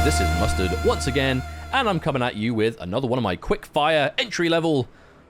This is Mustard once again, and I'm coming at you with another one of my quick fire, entry level,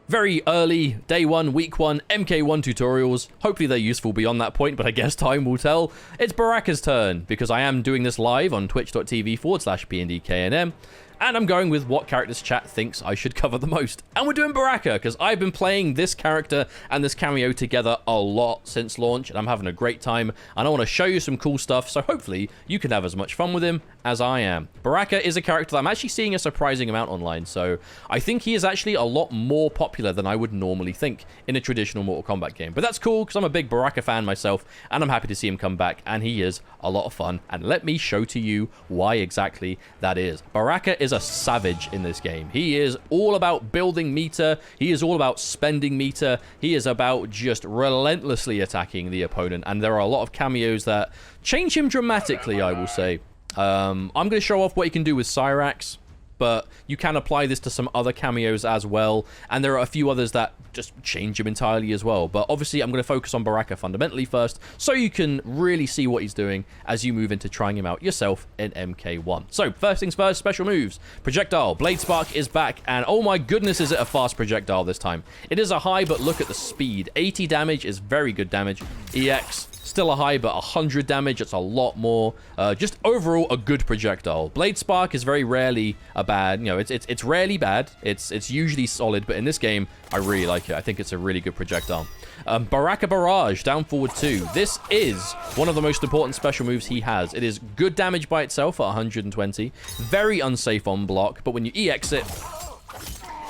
very early, day one, week one, MK1 tutorials. Hopefully they're useful beyond that point, but I guess time will tell. It's Baraka's turn, because I am doing this live on twitch.tv/PNDK&M. And I'm going with what characters chat thinks I should cover the most. And we're doing Baraka, because I've been playing this character and this cameo together a lot since launch, and I'm having a great time, and I want to show you some cool stuff, so hopefully you can have as much fun with him as I am. Baraka is a character that I'm actually seeing a surprising amount online, so I think he is actually a lot more popular than I would normally think in a traditional Mortal Kombat game. But that's cool, because I'm a big Baraka fan myself, and I'm happy to see him come back, and he is a lot of fun. And let me show to you why exactly that is. Baraka is a savage in this game. He is all about building meter. He is all about spending meter. He is about just relentlessly attacking the opponent. And there are a lot of cameos that change him dramatically, I will say. I'm going to show off what he can do with Cyrax, but you can apply this to some other cameos as well, and there are a few others that just change him entirely as well. But obviously I'm going to focus on Baraka fundamentally first, so you can really see what he's doing as you move into trying him out yourself in MK1. So first things first, special moves. Projectile, Blade Spark is back, and oh my goodness, is it a fast projectile this time. It is a high, but look at the speed. 80 damage is very good damage. EX, still a high, but 100 damage, it's a lot more. Just overall a good projectile. Blade Spark is very rarely a bad, you know, it's rarely bad. It's usually solid, but in this game, I really like it. I think it's a really good projectile. Baraka Barrage, down forward 2. This is one of the most important special moves he has. It is good damage by itself at 120. Very unsafe on block, but when you EX it,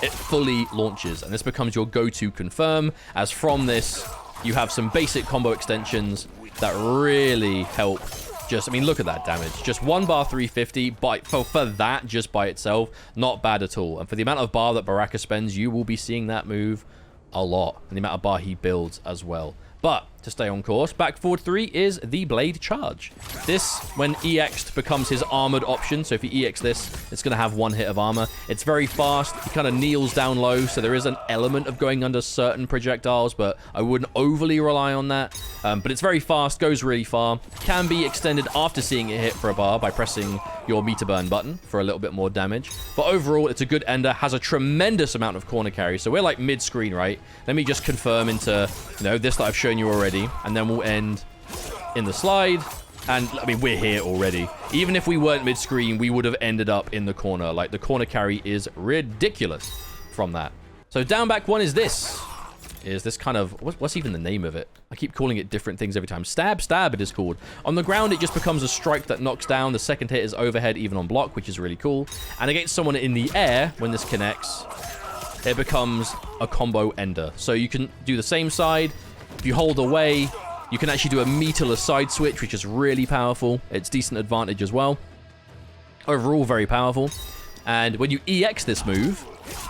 it fully launches, and this becomes your go-to confirm, as from this, you have some basic combo extensions that really help. Just, I mean, look at that damage. Just 1 bar 350, for that, just by itself, not bad at all. And for the amount of bar that Baraka spends, you will be seeing that move a lot. And the amount of bar he builds as well. But, to stay on course, back forward 3 is the Blade Charge. This, when EX'd, becomes his armored option. So if you EX this, it's going to have 1 hit of armor. It's very fast. He kind of kneels down low, so there is an element of going under certain projectiles, but I wouldn't overly rely on that. But it's very fast, goes really far. Can be extended after seeing it hit for a bar by pressing your meter burn button for a little bit more damage. But overall, it's a good ender, has a tremendous amount of corner carry. So we're like mid-screen, right? Let me just confirm into, you know, this that I've shown you already, and then we'll end in the slide. And I mean, we're here already. Even if we weren't mid-screen, we would have ended up in the corner. Like, the corner carry is ridiculous from that. So down back 1 is this. Is this kind of, what's even the name of it? I keep calling it different things every time. Stab it is called. On the ground, it just becomes a strike that knocks down. The second hit is overhead, even on block, which is really cool. And against someone in the air, when this connects, it becomes a combo ender. So you can do the same side. If you hold away, you can actually do a meterless side switch, which is really powerful. It's decent advantage as well. Overall, very powerful. And when you EX this move,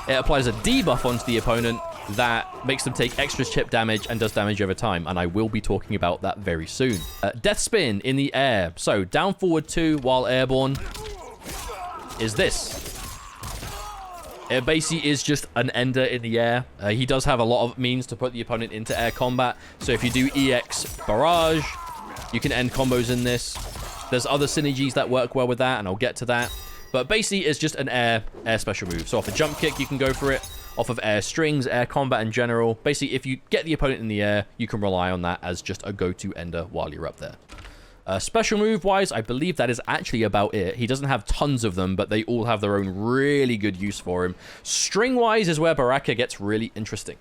it applies a debuff onto the opponent that makes them take extra chip damage and does damage over time. And I will be talking about that very soon. Death Spin in the air. So down forward 2 while airborne is this. It basically is just an ender in the air. He does have a lot of means to put the opponent into air combat. So if you do EX Barrage, you can end combos in this. There's other synergies that work well with that, and I'll get to that. But basically, it's just an air special move. So off a jump kick, you can go for it. Off of air strings, air combat in general. Basically, if you get the opponent in the air, you can rely on that as just a go-to ender while you're up there. Special move-wise, I believe that is actually about it. He doesn't have tons of them, but they all have their own really good use for him. String-wise is where Baraka gets really interesting.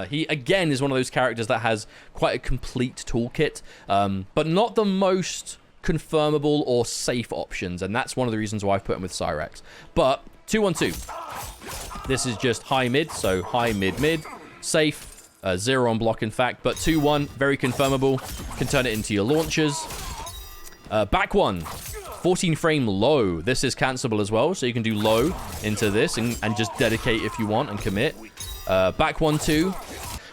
He, again, is one of those characters that has quite a complete toolkit, but not the most confirmable or safe options, and that's one of the reasons why I've put him with Cyrax. But 2-1-2. This is just high-mid, so high-mid-mid. Safe, 0 on block, in fact, but 2-1, very confirmable. Can turn it into your launchers. Back 1, 14 frame low. This is cancelable as well, so you can do low into this and just dedicate if you want and commit. Back 1-2.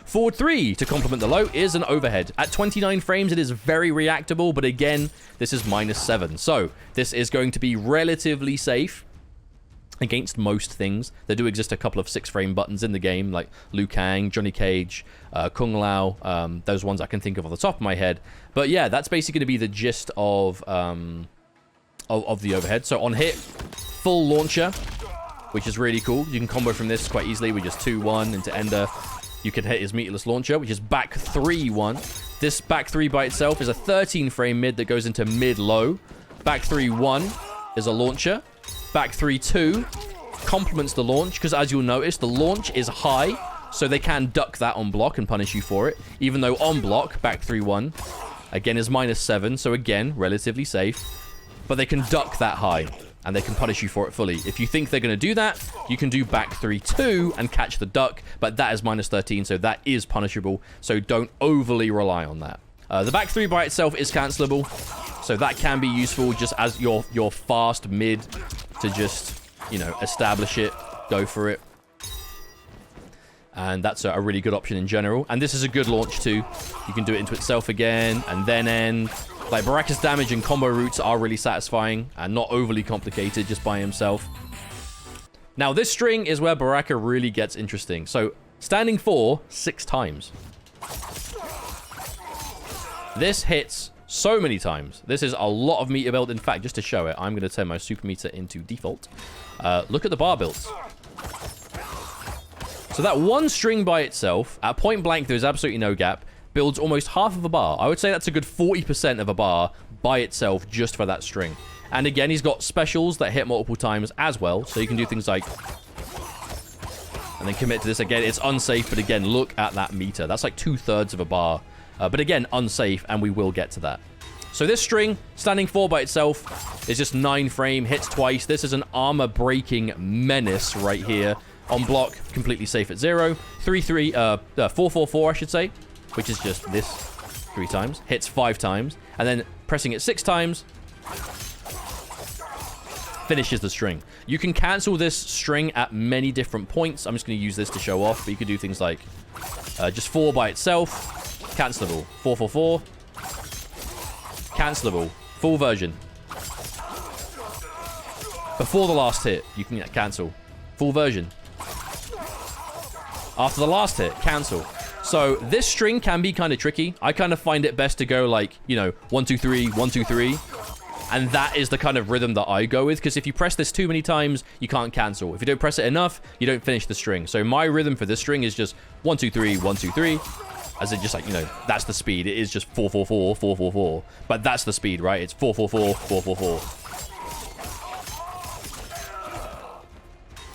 Forward 3 to complement the low is an overhead. At 29 frames, it is very reactable, but again, this is -7. So this is going to be relatively safe against most things. There do exist a couple of 6-frame buttons in the game, like Liu Kang, Johnny Cage, Kung Lao, those ones I can think of off the top of my head. But yeah, that's basically going to be the gist of of the overhead. So on hit, full launcher, which is really cool. You can combo from this quite easily with just 2-1 into Ender. You can hit his meterless launcher, which is back 3-1. This back 3 by itself is a 13-frame mid that goes into mid-low. Back 3-1 is a launcher. Back 3-2 complements the launch, because as you'll notice, the launch is high, so they can duck that on block and punish you for it. Even though on block, back 3-1, again, is -7, so again, relatively safe. But they can duck that high, and they can punish you for it fully. If you think they're going to do that, you can do back 3-2 and catch the duck, but that is -13, so that is punishable, so don't overly rely on that. The back 3 by itself is cancelable, so that can be useful just as your fast mid to just, you know, establish it, go for it. And that's a really good option in general. And this is a good launch too. You can do it into itself again, and then end. Like, Baraka's damage and combo routes are really satisfying and not overly complicated just by himself. Now, this string is where Baraka really gets interesting. So, standing 4, 6 times. This hits so many times. This is a lot of meter build. In fact, just to show it, I'm going to turn my super meter into default. Look at the bar builds. So that one string by itself, at point blank, there's absolutely no gap, builds almost half of a bar. I would say that's a good 40% of a bar by itself just for that string. And again, he's got specials that hit multiple times as well. So you can do things like... and then commit to this again. It's unsafe, but again, look at that meter. That's like 2/3 of a bar. But again, unsafe, and we will get to that. So this string, standing 4 by itself, is just 9 frame, hits twice. This is an armor-breaking menace right here. On block, completely safe at 0. 4-4-4, I should say, which is just this 3 times. Hits 5 times. And then pressing it 6 times, finishes the string. You can cancel this string at many different points. I'm just going to use this to show off, but you could do things like just 4 by itself, cancelable. 4-4-4, cancelable. Full version. Before the last hit, you can cancel. Full version. After the last hit, cancel. So this string can be kind of tricky. I kind of find it best to go like, you know, 1-2-3, 1-2-3. And that is the kind of rhythm that I go with, because if you press this too many times, you can't cancel. If you don't press it enough, you don't finish the string. So my rhythm for this string is just 1-2-3, 1-2-3. As it just like, you know, that's the speed. It is just 4-4-4, 4-4-4. But that's the speed, right? It's 4-4-4, 4-4-4.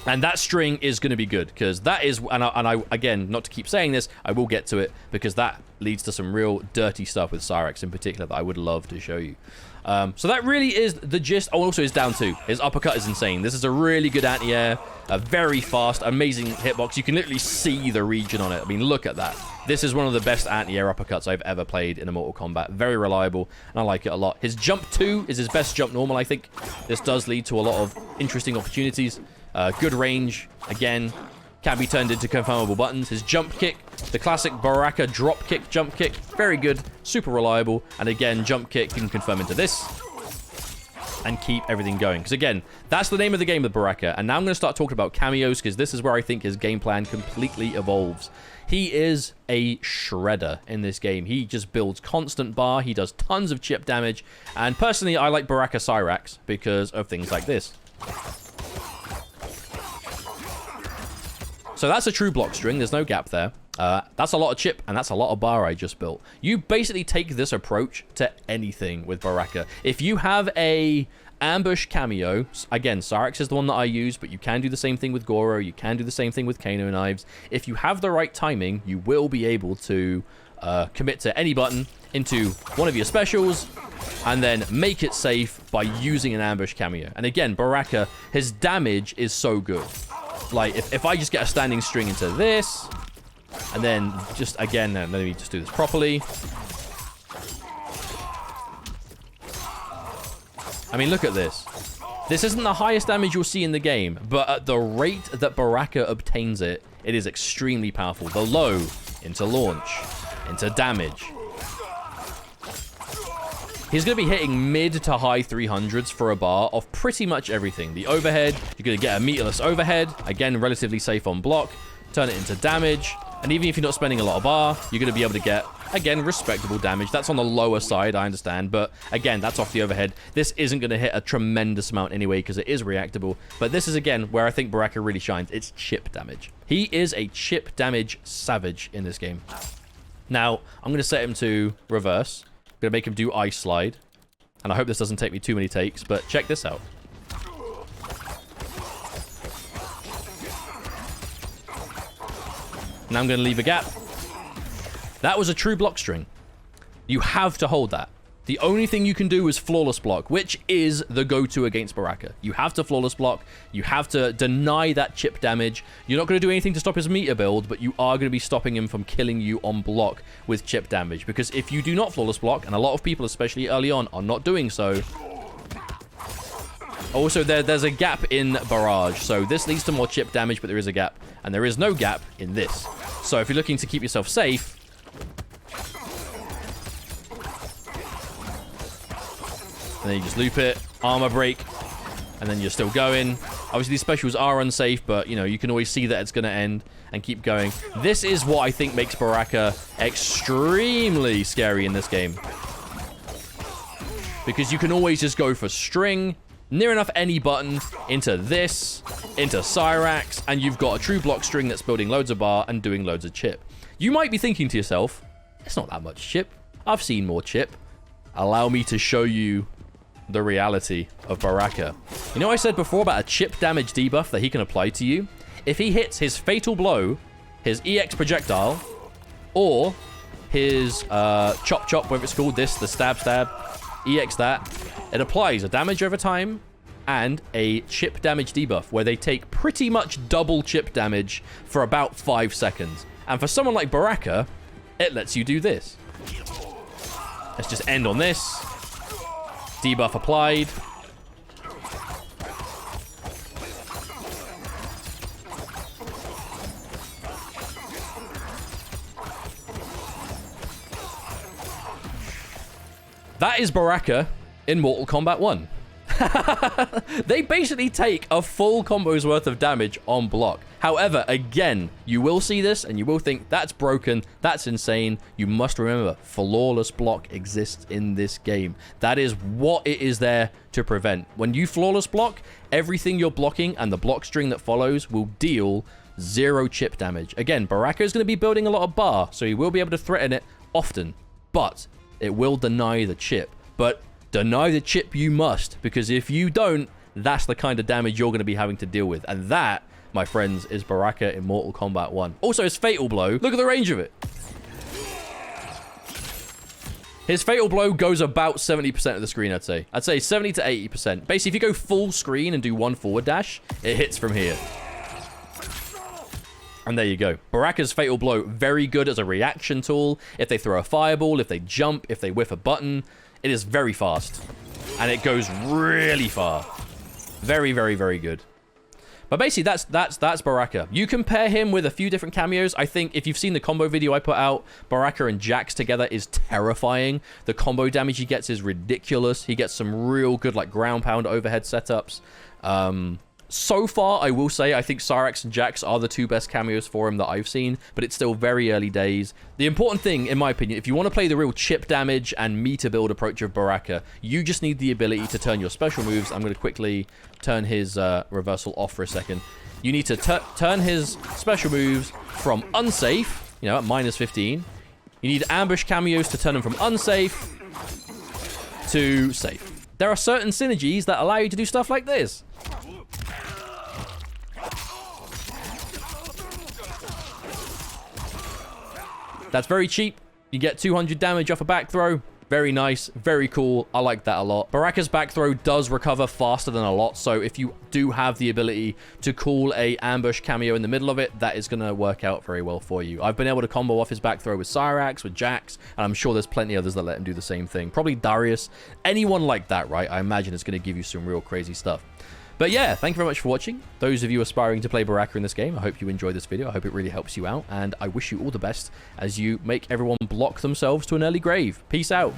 And that string is going to be good, because that is, and I, again, not to keep saying this, I will get to it, because that leads to some real dirty stuff with Cyrax in particular that I would love to show you. So that really is the gist. Oh, also his down 2. His uppercut is insane. This is a really good anti-air, a very fast, amazing hitbox. You can literally see the region on it. I mean, look at that. This is one of the best anti-air uppercuts I've ever played in a Mortal Kombat. Very reliable, and I like it a lot. His jump 2 is his best jump normal, I think. This does lead to a lot of interesting opportunities. Good range, again, can be turned into confirmable buttons. His jump kick, the classic Baraka drop kick, jump kick, very good, super reliable. And again, jump kick can confirm into this and keep everything going. Because again, that's the name of the game with Baraka. And now I'm going to start talking about cameos, because this is where I think his game plan completely evolves. He is a shredder in this game. He just builds constant bar. He does tons of chip damage. And personally, I like Baraka Cyrax because of things like this. So that's a true block string. There's no gap there. That's a lot of chip, and that's a lot of bar I just built. You basically take this approach to anything with Baraka. If you have a ambush cameo, again, Cyrax is the one that I use, but you can do the same thing with Goro. You can do the same thing with Kano knives. If you have the right timing, you will be able to commit to any button into one of your specials, and then make it safe by using an ambush cameo. And again, Baraka, his damage is so good. Like, if I just get a standing string into this, and then just, again, let me just do this properly. I mean, look at this. This isn't the highest damage you'll see in the game, but at the rate that Baraka obtains it, it is extremely powerful. The low into launch, into damage. He's going to be hitting mid to high 300s for a bar of pretty much everything. The overhead, you're going to get a meterless overhead. Again, relatively safe on block. Turn it into damage. And even if you're not spending a lot of bar, you're going to be able to get Again, respectable damage. That's on the lower side, I understand. But again, that's off the overhead. This isn't going to hit a tremendous amount anyway because it is reactable. But this is, again, where I think Baraka really shines. It's chip damage. He is a chip damage savage in this game. Now, I'm going to set him to reverse. I'm going to make him do ice slide. And I hope this doesn't take me too many takes, but check this out. Now I'm going to leave a gap. That was a true block string. You have to hold that. The only thing you can do is flawless block, which is the go-to against Baraka. You have to flawless block. You have to deny that chip damage. You're not going to do anything to stop his meter build, but you are going to be stopping him from killing you on block with chip damage. Because if you do not flawless block, and a lot of people, especially early on, are not doing so. Also, there's a gap in barrage. So this leads to more chip damage, but there is a gap. And there is no gap in this. So if you're looking to keep yourself safe, and then you just loop it, armor break, and then you're still going. Obviously, these specials are unsafe, but, you know, you can always see that it's going to end and keep going. This is what I think makes Baraka extremely scary in this game. Because you can always just go for string, near enough any button, into this, into Cyrax, and you've got a true block string that's building loads of bar and doing loads of chip. You might be thinking to yourself, it's not that much chip. I've seen more chip. Allow me to show you the reality of Baraka. You know I said before about a chip damage debuff that he can apply to you? If he hits his fatal blow, his EX projectile, or his chop chop, whatever it's called, this, the stab stab, EX that, it applies a damage over time and a chip damage debuff where they take pretty much double chip damage for about 5 seconds. And for someone like Baraka, it lets you do this. Let's just end on this. Debuff applied. That is Baraka in Mortal Kombat 1. They basically take a full combo's worth of damage on block. However, again, you will see this and you will think that's broken, that's insane. You must remember, flawless block exists in this game. That is what it is there to prevent. When you flawless block, everything you're blocking and the block string that follows will deal 0 chip damage. Again, Baraka is going to be building a lot of bar, so he will be able to threaten it often, but it will deny the chip. But deny the chip you must, because if you don't, that's the kind of damage you're going to be having to deal with. And that, my friends, is Baraka in Mortal Kombat 1. Also, his Fatal Blow, look at the range of it. His Fatal Blow goes about 70% of the screen, I'd say. I'd say 70 to 80%. Basically, if you go full screen and do one forward dash, it hits from here. And there you go. Baraka's Fatal Blow, very good as a reaction tool. If they throw a fireball, if they jump, if they whiff a button, it is very fast. And it goes really far. Very, very, very good. But basically, that's Baraka. You compare him with a few different cameos. I think if you've seen the combo video I put out, Baraka and Jax together is terrifying. The combo damage he gets is ridiculous. He gets some real good, like, ground pound overhead setups. So far, I will say, I think Cyrax and Jax are the two best cameos for him that I've seen, but it's still very early days. The important thing, in my opinion, if you want to play the real chip damage and meter build approach of Baraka, you just need the ability to turn your special moves. I'm going to quickly turn his reversal off for a second. You need to turn his special moves from unsafe, you know, at -15. You need ambush cameos to turn them from unsafe to safe. There are certain synergies that allow you to do stuff like this. That's very cheap. You get 200 damage off a back throw. Very nice. Very cool. I like that a lot. Baraka's back throw does recover faster than a lot. So if you do have the ability to call a ambush cameo in the middle of it, that is going to work out very well for you. I've been able to combo off his back throw with Cyrax, with Jax, and I'm sure there's plenty others that let him do the same thing. Probably Darius. Anyone like that, right? I imagine it's going to give you some real crazy stuff. But yeah, thank you very much for watching. Those of you aspiring to play Baraka in this game, I hope you enjoyed this video. I hope it really helps you out. And I wish you all the best as you make everyone block themselves to an early grave. Peace out.